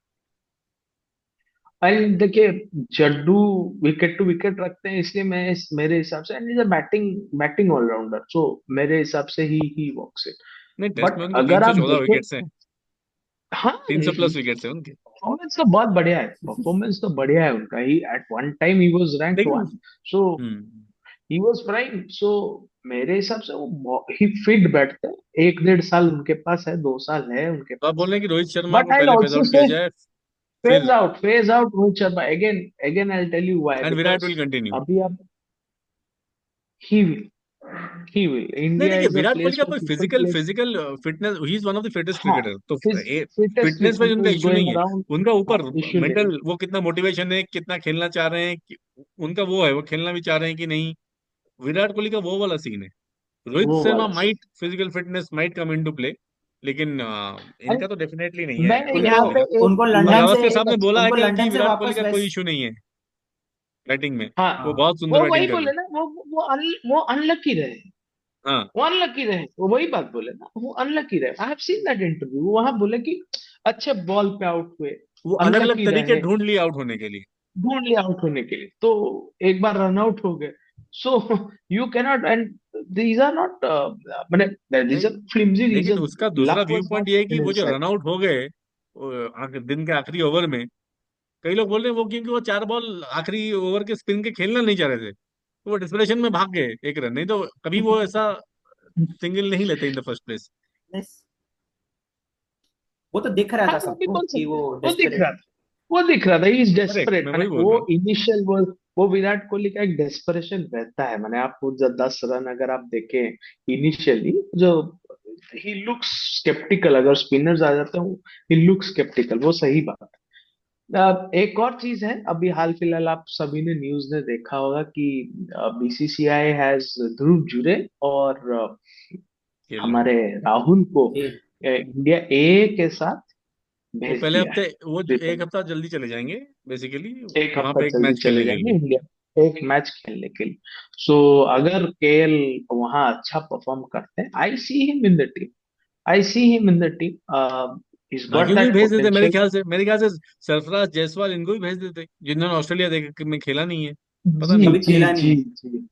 एंड देखिए, जड्डू विकेट टू विकेट रखते हैं, इसलिए मेरे हिसाब से and is a batting batting allrounder, so मेरे हिसाब से ही वॉक्स इट। नहीं, टेस्ट में बट उनके अगर आप 314 देखें, विकेट्स हैं। हाँ, 300 प्लस विकेट्स हैं उनके। परफॉर्मेंस तो बहुत बढ़िया है, परफॉर्मेंस तो बढ़िया है उनका। He at one time he was ranked लेकिन one, so hmm he was prime. So मेरे हिसाब से वो ही फिट बैठते हैं। 1-1.5 साल उनके पास है, 2 साल है उनके तो आप बोल पास। रहे हैं कि रोहित शर्मा बट को आई पहले फेज ऑल्सो आउट किया से जाए, फेज फिर out, phase out Rohit Sharma again. Again I tell you why, and Virat because will continue. अभी आप, ही विल, ही विल, नहीं इंडिया देखिए, is a Virat Kohli place का वेयर कोई people physical play. Physical fitness, he is one of the fittest हाँ, क्रिकेटर, तो हिज फिटेस्ट फिटनेस वाइज उनका क्रिकेटर इज इशू नहीं गोइंग है। अराउंड। उनका हाँ, ऊपर इश्यू नहीं मेंटल, वो कितना मोटिवेशन है, कितना खेलना चाह रहे हैं उनका वो है, वो खेलना भी चाह रहे हैं कि नहीं। विराट कोहली का वो वाला सीन है। रोहित वो शर्मा वाला scene. Might physical fitness might come into play, लेकिन एंड इनका तो डेफिनेटली नहीं है मैंने विराट यहाँ कोहली पे का। एक उनको और लंदन यहाँ से गावस्कर पे साहब एक ने बोला है उनको कि लंदन से विराट कोहली वापस का कोई वेस्ट। इशू नहीं है बैटिंग में। हाँ, वो बहुत सुंदर वही बैटिंग कर रहे बोले हैं। ना, वो अनलकी रहे। हाँ, वो अनलकी रहे, वो वही बात बोले ना, वो अनलकी रहे। I have seen that interview, वहां बोले कि अच्छे बॉल पे आउट हुए, वो अलग अलग अनलकी तरीके रहे, ढूंढ लिए आउट होने के लिए। ढूंढ लिया आउट होने के लिए, तो एक बार रन आउट हो गए। So you can not, and these are not, मैंने, दीज नहीं, आर फ्लिमजी लेकिन रीजन। उसका दूसरा luck view was point not ये है कि इन वो हिज जो साइड। रन आउट हो गए दिन के आखिरी ओवर में, कई लोग बोल रहे हैं वो क्योंकि वो 4 बॉल आखिरी ओवर के स्पिन के खेलना नहीं चाह रहे थे, तो वो डिस्परेशन में भाग गए 1 रन, नहीं तो कभी वो ऐसा सिंगल नहीं लेते इन द फर्स्ट प्लेस। वो तो दिख रहा हाँ, था वो भी सबको बोल कि सकते वो हैं, वो दिख डेस्परेट। रहा था, वो दिख रहा था, ही इज करेक्ट, डेस्परेट। मैं मैंने वही बोल वो रहा हूँ। इनिशियल वो विराट कोहली का एक डेस्परेशन रहता है। मैंने आपको 10 रन अगर आप देखें इनिशियली, जो ही लुक्स स्केप्टिकल, अगर स्पिनर्स आ जाते हैं, ही लुक्स स्केप्टिकल, वो सही बात है। एक और चीज है, अभी हाल फिलहाल आप सभी ने न्यूज में देखा होगा कि बीसीसीआई हैज ध्रुव जुरैल और खेल रहे हैं। हमारे राहुल को खेल। इंडिया ए के साथ वो भेज पहले दिया हफ्ते, है वो ट्रिपल। एक हफ्ता जल्दी चले जाएंगे बेसिकली, एक वहां हफ्ता पे एक जल्दी मैच चले खेलने के जाएंगे लिए। इंडिया, एक मैच खेलने के लिए। सो अगर केएल वहां अच्छा परफॉर्म करते हैं, I see him in the team, I see him in the team, is got बाकियों को भी दैट भेज देते मेरे पोटेंशियल। ख्याल से, सरफराज जायसवाल इनको भी भेज देते, जिन्होंने ऑस्ट्रेलिया में खेला नहीं है। पता जी नहीं। कभी जी खेला नहीं जी है। जी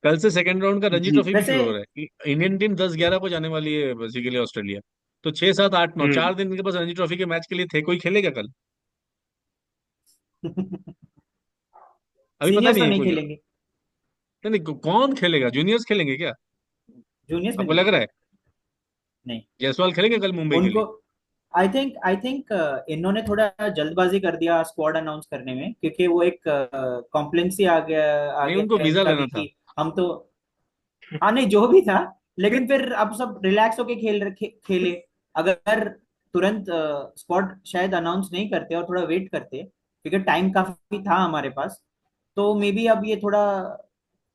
कल से सेकंड राउंड का रणजी जी। ट्रॉफी भी वैसे शुरू हो रहा है। इंडियन टीम 10-11 को जाने वाली है बेसिकली ऑस्ट्रेलिया। तो 6-7-8-9 हम्म। 4 दिन इनके पास रणजी ट्रॉफी के मैच के लिए थे। कोई खेलेगा कल? अभी पता सीनियर्स नहीं तो है नहीं कुछ। खेलेंगे। नहीं नहीं, कौन खेलेगा? जूनियर्स खेलेंगे क्या? जूनियर्स में आपको नहीं। लग रहा है नहीं। जायसवाल खेलेंगे कल मुंबई के उनको लिए? आई थिंक इन्होंने थोड़ा जल्दबाजी कर दिया स्क्वाड अनाउंस करने में, क्योंकि वो एक कॉम्प्लेक्सी आ नहीं, उनको गया वीजा इनका भी लेना था। कि हम तो, हाँ नहीं जो भी था, लेकिन फिर अब सब रिलैक्स होके खेले। अगर तुरंत स्क्वाड शायद अनाउंस नहीं करते और थोड़ा वेट करते, क्योंकि टाइम काफी था हमारे पास, तो मे बी अब ये थोड़ा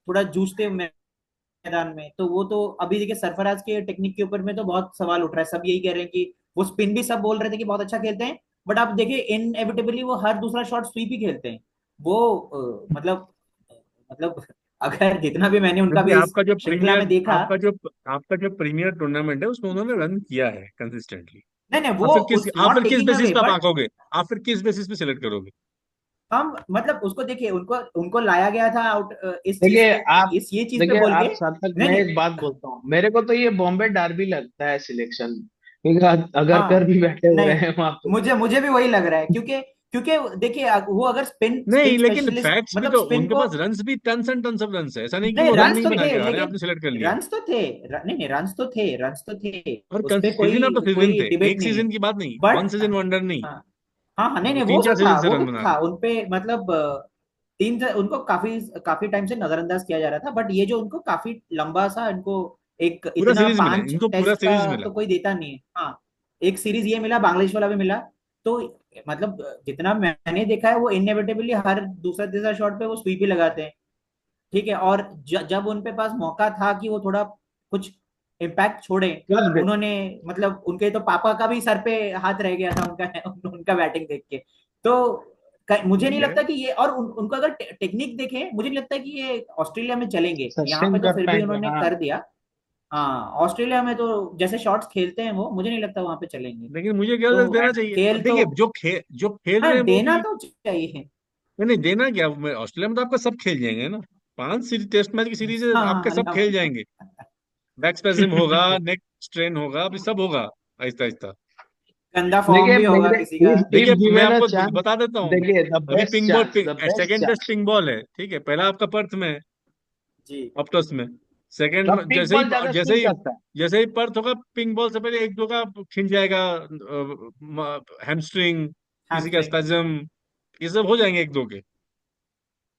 थोड़ा जूझते मैदान में। तो वो तो अभी देखिए सरफराज के टेक्निक के ऊपर में तो बहुत सवाल उठ रहा है। सब यही कह रहे हैं कि वो स्पिन भी सब बोल रहे थे कि बहुत अच्छा खेलते हैं, बट आप देखिए इनएविटेबली वो हर दूसरा शॉट स्वीप ही खेलते हैं। वो मतलब अगर जितना भी मैंने उनका क्योंकि भी इस श्रृंखला में देखा। आपका जो प्रीमियर टूर्नामेंट है उसमें उन्होंने रन किया है कंसिस्टेंटली। नहीं नहीं आप वो फिर किस उस आप नॉट फिर किस टेकिंग बेसिस अवे, पे आप बट आंकोगे? आप फिर किस बेसिस पे सिलेक्ट करोगे? हम मतलब उसको देखिए, उनको उनको लाया गया था आउट इस चीज देखिए पे, आप, इस ये चीज पे देखिए बोल के। आप साथ तक, नहीं मैं नहीं। एक बात बोलता हूँ, मेरे को तो ये बॉम्बे डार्बी लगता है सिलेक्शन, क्योंकि अगर कर हाँ भी बैठे हुए नहीं, हैं वहां पे। मुझे मुझे भी वही लग रहा है, क्योंकि क्योंकि देखिए वो अगर स्पिन नहीं, स्पिन लेकिन स्पेशलिस्ट फैक्ट्स भी मतलब तो स्पिन उनके को। पास रन्स भी tons and tons of runs है, ऐसा नहीं कि नहीं वो रन रन्स नहीं तो बना थे, के आ रहे हैं, लेकिन आपने सिलेक्ट कर लिया। रन्स तो थे। नहीं नहीं रन्स तो थे, रन्स तो थे। और उस पे सीजन कोई ऑफ द सीजन कोई थे, डिबेट एक नहीं है। सीजन की बात नहीं, वन बट सीजन वंडर नहीं। हाँ हाँ हाँ, नहीं वो नहीं वो तीन तो चार था, सीजन से वो रन तो बना रहे था हैं। उनपे मतलब उनको काफी काफी टाइम से नजरअंदाज किया जा रहा था, बट ये जो उनको काफी लंबा सा इनको एक पूरा इतना सीरीज मिला है, 5 इनको पूरा टेस्ट का सीरीज मिला। तो कोई देता नहीं है। हाँ, एक सीरीज ये मिला, बांग्लादेश वाला भी मिला। तो मतलब जितना मैंने देखा है वो इनएविटेबली हर दूसरा तीसरा शॉट पे वो स्वीप ही लगाते हैं। ठीक है, और जब उनके पास मौका था कि वो थोड़ा कुछ इम्पैक्ट छोड़े, कर दे। उन्होंने मतलब उनके तो पापा का भी सर पे हाथ रह गया था उनका उनका बैटिंग देख के। तो मुझे नहीं ठीक है। लगता कि ये, और उनको अगर टेक्निक देखें, मुझे नहीं लगता कि ये ऑस्ट्रेलिया में चलेंगे। यहाँ सस्टेन पे तो कर फिर भी पाएंगे, उन्होंने हाँ। कर दिया। हाँ, ऑस्ट्रेलिया में तो जैसे शॉट्स खेलते हैं वो, मुझे नहीं लगता वहां पे चलेंगे। लेकिन मुझे क्या तो देना चाहिए? अब खेल तो, देखिए, जो खेल हाँ रहे हैं वो देना भी। तो चाहिए। नहीं नहीं, देना क्या? ऑस्ट्रेलिया में तो आपका सब खेल जाएंगे ना। 5 सीरीज टेस्ट मैच की सीरीज है, हाँ आपके हाँ सब खेल हाँ जाएंगे। बैक स्पेजिम होगा, नेक स्ट्रेन होगा, अभी सब होगा आहिस्ता आहिस्ता। गंदा फॉर्म देखिए भी होगा मेरे, किसी का। इफ देखिए मैं गिवन अ आपको चांस, बता देता हूँ। देखिए द अभी best chance, the best second test chance. Pink ball है, ठीक है, पहला आपका पर्थ में है, जी। ऑप्टस में। सेकंड अब में पिक जैसे ही बॉल ज्यादा जैसे स्पिन ही करता है। जैसे ही पर्थ होगा, पिंक बॉल से पहले एक दो का खिंच जाएगा, हैमस्ट्रिंग, किसी का हैमस्ट्रिंग। स्पैज्म, ये सब हो जाएंगे एक दो के।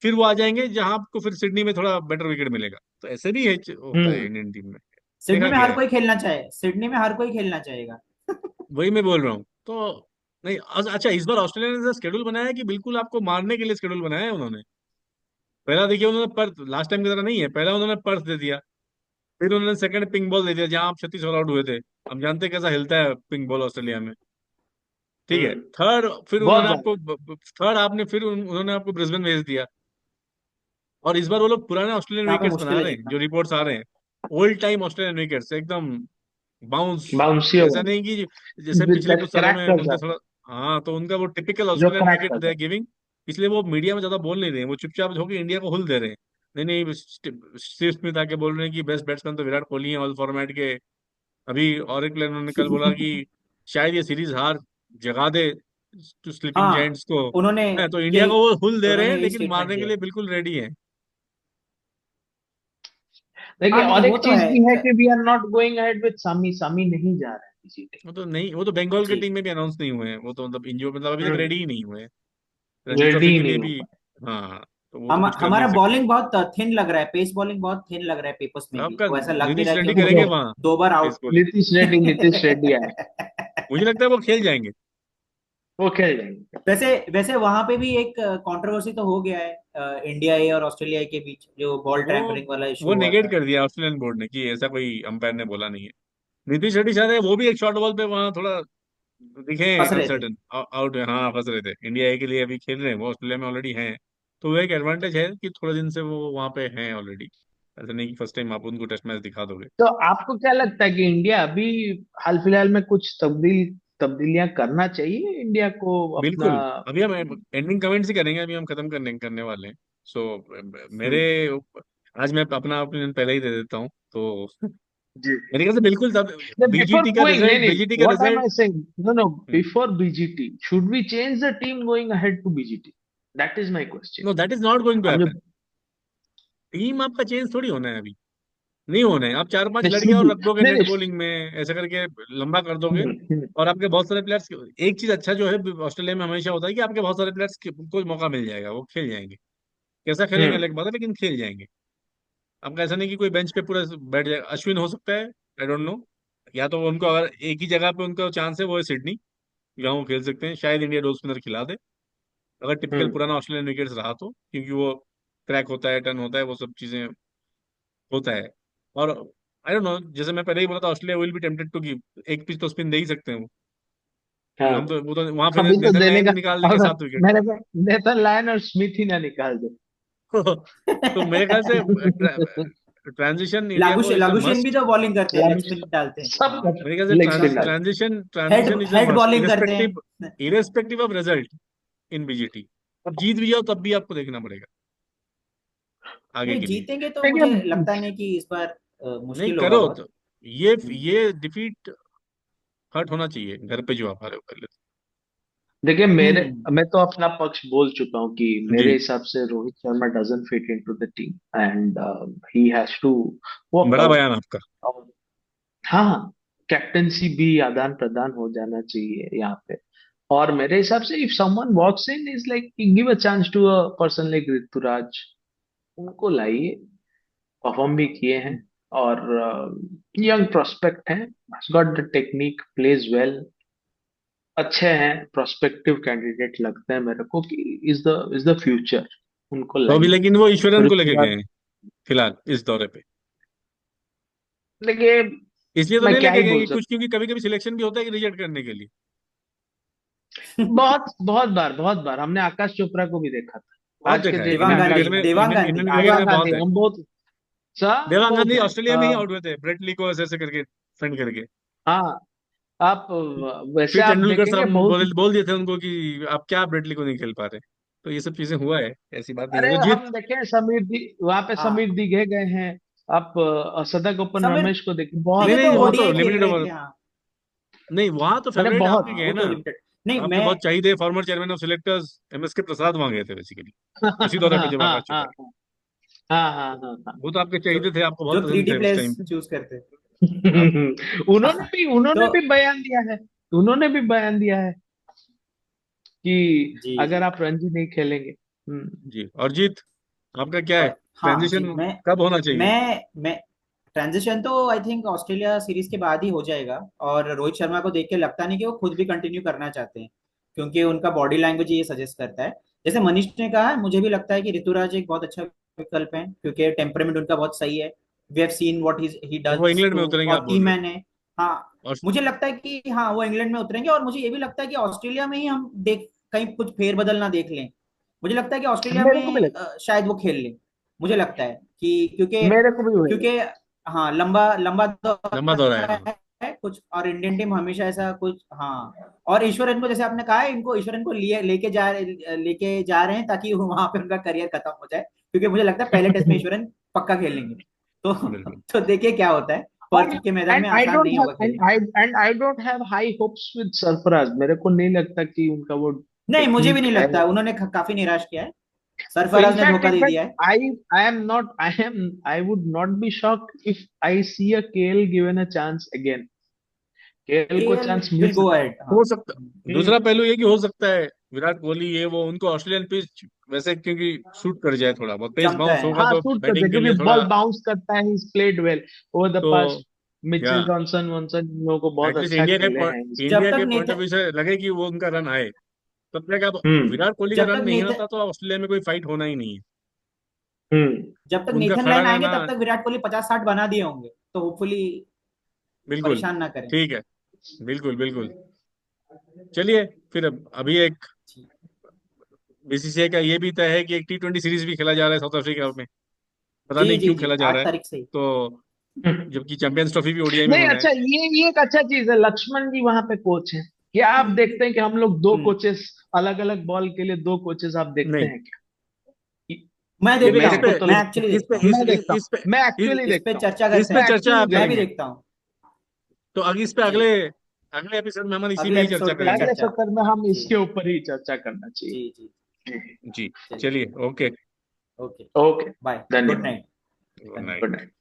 फिर वो आ जाएंगे जहां आपको फिर सिडनी में थोड़ा बेटर विकेट मिलेगा। तो ऐसे भी है, होता है हम्म। इंडियन टीम में, सिडनी देखा में गया हर है। कोई खेलना चाहे, सिडनी में हर कोई खेलना चाहेगा। वही मैं बोल रहा हूँ तो। नहीं अच्छा, इस बार ऑस्ट्रेलिया ने शेड्यूल बनाया है कि बिल्कुल आपको मारने के लिए शेड्यूल बनाया है उन्होंने। पहला देखिए उन्होंने पर्थ, लास्ट टाइम की तरह नहीं है, पहला उन्होंने पर्थ दे दिया, फिर उन्होंने सेकंड पिंक बॉल दे दिया जहां आप 36 ऑल आउट हुए थे। हम जानते हैं कैसा हिलता है पिंक बॉल ऑस्ट्रेलिया में। ठीक है, हम्म। थर्ड फिर बहुत उन्होंने ज्यादा। आपको थर्ड आपने फिर उन्होंने आपको ब्रिस्बेन भेज दिया। और इस बार वो लोग पुराने ऑस्ट्रेलियन यहाँ पे विकेट्स बना मुश्किल है रहे हैं, जीतना। जो रिपोर्ट्स आ रहे हैं, ओल्ड टाइम ऑस्ट्रेलियन विकेट्स एकदम बाउंस। बाउंसी ऐसा होगा, नहीं कि जैसे पिछले कुछ सालों क्रैक में कर उनका जाता थोड़ा। है, हाँ, तो उनका वो टिपिकल जो ऑस्ट्रेलियन क्रैक विकेट कर दे जाता गिविंग, इसलिए वो मीडिया में ज्यादा बोल नहीं रहे हैं, वो चुपचाप होकर इंडिया को हुल दे रहे हैं। नहीं नहीं, स्टीव स्मिथ आके बोल रहे हैं कि बेस्ट बैट्समैन तो विराट कोहली है ऑल फॉर्मेट के। अभी और एक प्लेयर उन्होंने कल बोला है। कि शायद ये सीरीज हार जगा दे टू स्लीपिंग हाँ, जायंट्स को। उन्होंने है तो इंडिया यही को वो हुल दे रहे उन्होंने हैं, यही लेकिन स्टेटमेंट मारने के दिया। लिए बिल्कुल रेडी है। देखिए हाँ नहीं और वो एक तो चीज है। भी है कि we are not going ahead with Shami, Shami नहीं जा रहा है किसी टीम। वो तो नहीं, वो तो बंगाल के जी। टीम में भी अनाउंस नहीं हुए हैं, वो तो मतलब इंजो मतलब अभी तक हम्म। रेडी ही नहीं हुए हैं रणजी रेडी ट्रॉफी ही के लिए नहीं हो भी। पाया। हाँ, तो वो तो कुछ कर नहीं हमारा सकते। बॉलिंग बहुत थिन लग रहा है, पेस बॉलिंग बहुत थिन लग रहा है पेपर्स में भी, आपका वो ऐसा लग नहीं नीतीश रहा है कि रेड्डी हम करेंगे देखिए, लोग वहाँ दो बार pace out. Bowling. Nitish Reddy आए, मुझे लगता है वो खेल जाएंगे। वो खेल जाएंगे। वैसे वैसे वहां पे भी एक कंट्रोवर्सी तो हो गया है, इंडिया ए और ऑस्ट्रेलिया ए के बीच जो बॉल वो टैम्परिंग वाला इशू वो हुआ नेगेट था। कर दिया ऑस्ट्रेलियन बोर्ड ने कि ऐसा कोई अंपायर ने बोला नहीं है। नीतीश रेड्डी शायद है, वो भी एक शॉर्ट बॉल पे वहाँ थोड़ा दिखे फंस रहे थे। Uncertain out. हाँ, फंस रहे थे। इंडिया ए के लिए अभी खेल रहे हैं, वो ऑस्ट्रेलिया में ऑलरेडी हैं। तो वो एक एडवांटेज है कि थोड़े दिन से वो वहाँ पे हैं ऑलरेडी। ऐसा नहीं कि फर्स्ट टाइम आप उनको टेस्ट मैच दिखा दोगे। तो आपको क्या लगता है कि इंडिया अभी हाल फिलहाल में कुछ तब्दीलियां करना चाहिए इंडिया को अपना? बिल्कुल। अभी हम एंडिंग कमेंट्स ही करेंगे, अभी हम खत्म करने वाले हैं। सो मेरे हम्म। आज मैं अपना ओपिनियन पहले ही दे देता हूँ तो। जी। मेरे ख्याल से बिल्कुल तब बिफोर गोइंग, नहीं नहीं, बीजीटी का what am result. I saying, no no, before BGT should we change the team going ahead to BGT? That is my question. No, that is not going to हम जो हैपन। टीम आपका चेंज थोड़ी होना है अभी, नहीं होना है। आप चार पांच नहीं लड़के शुड और बी, रख दोगे नहीं नेट नहीं, बॉलिंग में, ऐसा करके लंबा कर दोगे। हम्म। और आपके बहुत सारे प्लेयर्स, एक चीज अच्छा जो है ऑस्ट्रेलिया में हमेशा होता है कि आपके बहुत सारे प्लेयर्स को मौका मिल जाएगा, वो खेल जाएंगे। कैसा खेलेंगे हम्म। अलग बात है, लेकिन खेल जाएंगे। आपका ऐसा नहीं कि कोई बेंच पे पूरा बैठ जाएगा। अश्विन हो सकता है, आई डोंट नो। या तो उनको अगर एक ही जगह पे उनका चांस है, वो है सिडनी, जहाँ वो खेल सकते हैं। शायद इंडिया रोज स्पिनर खिला दे, अगर टिपिकल हम्म। पुराना ऑस्ट्रेलियन विकेट्स रहा तो, क्योंकि वो क्रैक होता है, टर्न होता है, वो सब चीजें होता है। और आई डोंट नो, जैसे मैं पहले ही बोला था, Australia will be tempted to give, एक पिच तो स्पिन दे ही सकते हैं वो। क्योंकि हाँ, हम तो वो तो वहां पे अभी तो देने नेदरलैंड का, ही निकाल देंगे और 7 विकेट। मेरे को नेथन लायन और स्मिथ ही ना निकाल दे। तो मेरे ख्याल से ट्रांजिशन इंडिया को इज अ लागुशन भी मस्ट। तो बॉलिंग करते हैं, लेग लामिश, स्पिन डालते हैं। सब हाँ। कर, मेरे ख्याल लेग से स्पिन सब डाल। Head transition is a head must, bowling करते इरेस्पेक्टिव हैं। Irrespective of result in BGT. अब जीत भी जाओ तब भी आपको देखना पड़ेगा आगे नहीं के लिए। जीतेंगे तो देखिए मुझे लगता नहीं कि इस बार नहीं मुश्किल होगा करो बहुत। तो, ये डिफीट हर्ट होना चाहिए घर पे जो आप हारे हो पहले देखिए मेरे, हम्म। मैं तो अपना पक्ष बोल चुका हूँ कि तो। मेरे जी, हिसाब से Rohit Sharma doesn't fit into the team and he has to walk बड़ा आउट। बयान आपका। हाँ हाँ, कैप्टेंसी भी आदान प्रदान हो जाना चाहिए यहाँ पे। और मेरे हिसाब से if someone walks in is like give a chance to a person like Ruturaj, उनको लाइए, परफॉर्म भी किए हैं, और यंग प्रोस्पेक्ट है, got the technique, plays well, अच्छे हैं, प्रोस्पेक्टिव कैंडिडेट लगते हैं मेरे को कि इज द फ्यूचर, उनको तो अभी लाइए। लेकिन वो ईश्वरन को लेके गए ऋतुराज, हैं फिलहाल इस दौरे पे। देखिए इसलिए तो मैं नहीं क्या लेके ही गए बोल कि कुछ, सकता क्योंकि कभी कभी सिलेक्शन भी होता है कि रिजेक्ट करने के लिए। हूँ, बहुत बार हमने आकाश चोपड़ा को भी देखा था, बहुत आज के देखा है डेट में इंडियन आकाश क्रिकेट में, चोपड़ा, देवांग गांधी इंडियन क्रिकेट आज। देवांग में बहुत गांधी, है। हम बहुत सब देवांग बहुत गांधी है। ऑस्ट्रेलिया में ही आउट हुए थे, ब्रेट ली को ऐसे ऐसे करके फेंड करके। हाँ, आप वैसे फिर आप तेंदुलकर देखेंगे साहब बहुत। बोल दिए थे उनको कि आप क्या ब्रेटली को नहीं खेल पा रहे। तो ये सब चीजें हुआ है, ऐसी बात नहीं है अरे तो हम जीत। देखे वहां पे हाँ समीर दिघे गए हैं, आप सदक ओपन समीर, रमेश को देखिए, नहीं बहुत ये नहीं नहीं, तो वो बहुत तो ओडीआई खेल लिमिटेड रहे ओवर। थे, हाँ। नहीं, वहां तो मैंने फेवरेट आपके बहुत गए वो ना। तो लिमिटेड, नहीं आपके मैं बहुत चाहिए थे, former chairman of selectors MSK प्रसाद वहां गए थे बेसिकली, हाँ उसी दौरा पे जब हाँ आप आ चुका हाँ है। हाँ हाँ हाँ हाँ। वो तो आपके जो चाहिए थे, आपको जो बहुत पसंद 3D थे उस प्लेयर्स टाइम पे। चूज करते। आप तो उन्होंने भी बयान दिया है, उन्होंने भी बयान दिया है कि जी अगर जी। आप रणजी नहीं खेलेंगे। जी, और जीत आपका क्या है? और हाँ जी, ट्रांजिशन कब होना चाहिए? मैं ट्रांजिशन तो आई थिंक ऑस्ट्रेलिया सीरीज के बाद ही हो जाएगा। और रोहित शर्मा को देख के लगता नहीं कि वो खुद भी कंटिन्यू करना चाहते हैं, क्योंकि उनका बॉडी लैंग्वेज ये सजेस्ट करता है। जैसे मनीष ने कहा, मुझे भी लगता है कि ऋतुराज एक बहुत अच्छा विकल्प है, क्योंकि टेम्परामेंट उनका बहुत सही है। We have seen what he और वो डज इंग्लैंड में टू, उतरेंगे आप और की बोल रहे मैन है। हाँ, हो? और मुझे लगता है कि हाँ वो इंग्लैंड में उतरेंगे, और मुझे ये भी लगता है कि ऑस्ट्रेलिया में ही हम देख कहीं कुछ फेरबदल ना देख लें। मुझे लगता है कि ऑस्ट्रेलिया मेरे को भी में लगता शायद वो खेल लें। मुझे लगता है कि क्योंकि मेरे को भी वही लगता क्योंकि हाँ लंबा लंबा लंबा दौरा है, दौरा हाँ। है कुछ, और इंडियन टीम हमेशा ऐसा कुछ, हाँ। और ईश्वरन को, जैसे आपने कहा है, इनको ईश्वरन को लिए लेके जा रहे हैं ताकि वहां पे उनका करियर खत्म हो जाए, क्योंकि मुझे लगता है पहले टेस्ट में है। ईश्वरन पक्का खेलेंगे। तो बिल्कुल। तो देखिए क्या होता है। और पर्थ के मैदान एंड में आई आसान डोंट नहीं हैव होगा खेलना। And I don't have high hopes with Sarfaraz. मेरे को नहीं लगता कि उनका वो नहीं, मुझे भी टेक्निक नहीं है। लगता, उन्होंने काफी निराश किया है। सरफराज ने इनफैक्ट धोखा दे इनफैक्ट दिया है। I would not be shocked if I see a KL given a chance again। KL को KL chance mill will go सकता अहेड, हाँ। हो सकता, है। दूसरा पहलू ये कि हो सकता है विराट कोहली ये वो उनको ऑस्ट्रेलियन पिच वैसे क्योंकि सूट कर जाए, थोड़ा बहुत पेस जमता बाउंस है। होगा हाँ तो सूट करते हैं, बैटिंग के क्योंकि लिए थोड़ा। बॉल बाउंस करता है। He played well over the तो पास्ट। क्या, मिचेल जॉनसन वॉनसन इन लोगों को बहुत एटलीस्ट अच्छा इंडिया खेले हैं इस जब इंडिया तक के पॉइंट ऑफ नेथ व्यू से लगे कि वो उनका रन आए, तब तक अब हम्म विराट कोहली का जब रन तक नहीं नेथ आता तो ऑस्ट्रेलिया में कोई फाइट होना ही नहीं है। जब तक उनका नेथन खड़ा लाइन आएंगे रहना। तब तक विराट कोहली 50-60 बना दिए होंगे, तो होपफुली बिल्कुल। परेशान ना करें। ठीक है। बिल्कुल बिल्कुल। चलिए, फिर अभी एक BCCI का ये भी तय है कि एक T20 सीरीज भी खेला जा रहा है साउथ अफ्रीका में। पता जी नहीं जी क्यों जी, खेला जा रहा आठ है। तारीख से ही। तो हम्म। जबकि चैंपियंस ट्रॉफी भी ODI में नहीं, होना है। अच्छा, ये एक अच्छा चीज है, लक्ष्मण जी वहां पे कोच हैं। क्या आप देखते हैं कि हम लोग दो हम्म, कोचेस, अलग अलग बॉल के लिए दो कोचेस आप देखते नहीं, हैं क्या? मैं ये देखता इस हूँ, पे मेरे को तो मैं लगता एक्चुअली इस पे देखता हूँ। है, मैं देखता इस पे हूँ, मैं इस, एक्चुअली इस पे देखता हूँ। चर्चा इस करते पे मैं हैं, चर्चा एक्चुअली आप मैं भी करेंगे। देखता देखता हूँ। तो अगर इस पे जी, अगले अगले एपिसोड में हम इसी अगले पे ही चर्चा एपिसोड पे हूँ। ही करेंगे। अगले चर्चा। सत्र में हम जी इसके ऊपर ही चर्चा करना चाहिए। जी जी। जी। चलिए, चलिए, okay. Okay, okay, bye, good धन्यवाद। नाइट। गुड धन्यवाद। Good night. नाइट।